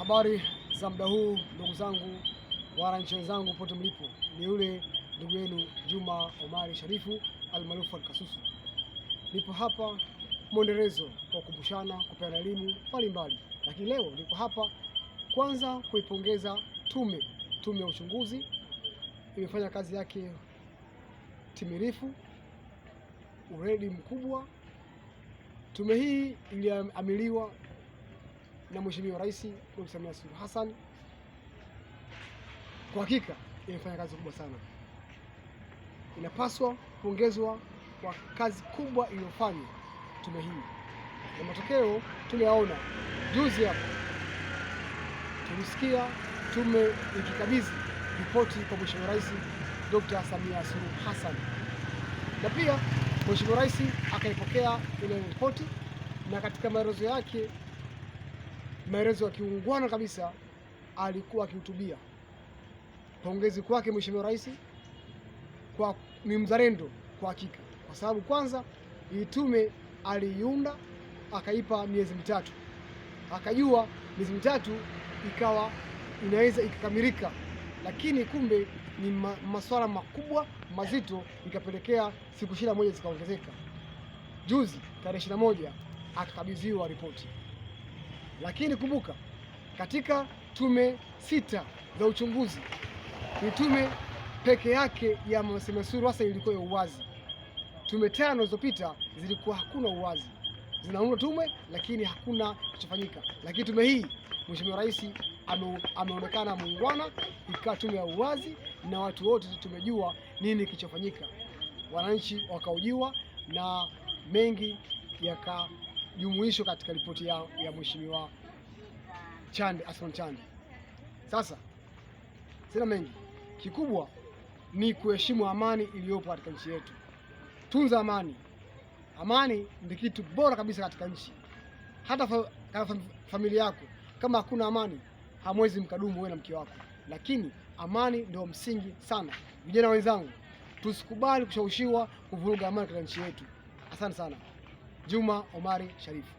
Habari za muda huu ndugu zangu, wananchi wenzangu pote mlipo, ni yule ndugu yenu Juma Omari Sharifu almaarufu Alkasusu. Nipo hapa mwendelezo wa kukumbushana, kupeana elimu mbalimbali, lakini leo nipo hapa kwanza kuipongeza tume ya uchunguzi. Imefanya kazi yake timilifu, uredi mkubwa. Tume hii iliamiliwa na Mheshimiwa Rais Dr. Samia Suluhu Hassan. Kwa hakika imefanya kazi kubwa sana, inapaswa kupongezwa kwa kazi kubwa iliyofanya tume hii, na matokeo tumeyaona. Juzi hapa tulisikia tume ikikabidhi ripoti kwa Mheshimiwa Rais Dr. Samia Suluhu Hassan, na pia Mheshimiwa Rais akaipokea ile ripoti, na katika maelezo yake, maelezo ya kiungwana kabisa, alikuwa akihutubia pongezi kwake Mheshimiwa Rais kwa ni mzalendo kwa hakika, kwa sababu kwanza hii tume aliiunda akaipa miezi mitatu, akajua miezi mitatu ikawa inaweza ikakamilika, lakini kumbe ni masuala makubwa mazito, ikapelekea siku 21 zikaongezeka. Juzi tarehe 21 akakabidhiwa ripoti. Lakini kumbuka, katika tume 6 za uchunguzi ni tume peke yake ya Samia Suluhu Hassan ilikuwa ya uwazi. Tume 5 zilizopita zilikuwa hakuna uwazi, zinaunda tume lakini hakuna kilichofanyika. Lakini tume hii Mheshimiwa Rais ameonekana muungwana, ikawa tume ya uwazi na watu wote tumejua nini kilichofanyika. Wananchi wakaujiwa na mengi yakajumuishwa katika ripoti ya Mheshimiwa Asman Chande. Sasa sina mengi, kikubwa ni kuheshimu amani iliyopo katika nchi yetu. Tunza amani. Amani ni kitu bora kabisa katika nchi. Hata familia yako kama hakuna amani, hamwezi mkadumu wewe na mke wako, lakini amani ndio msingi sana. Vijana wenzangu, tusikubali kushawishiwa kuvuruga amani katika nchi yetu. Asante sana. Juma Omari Sharifu.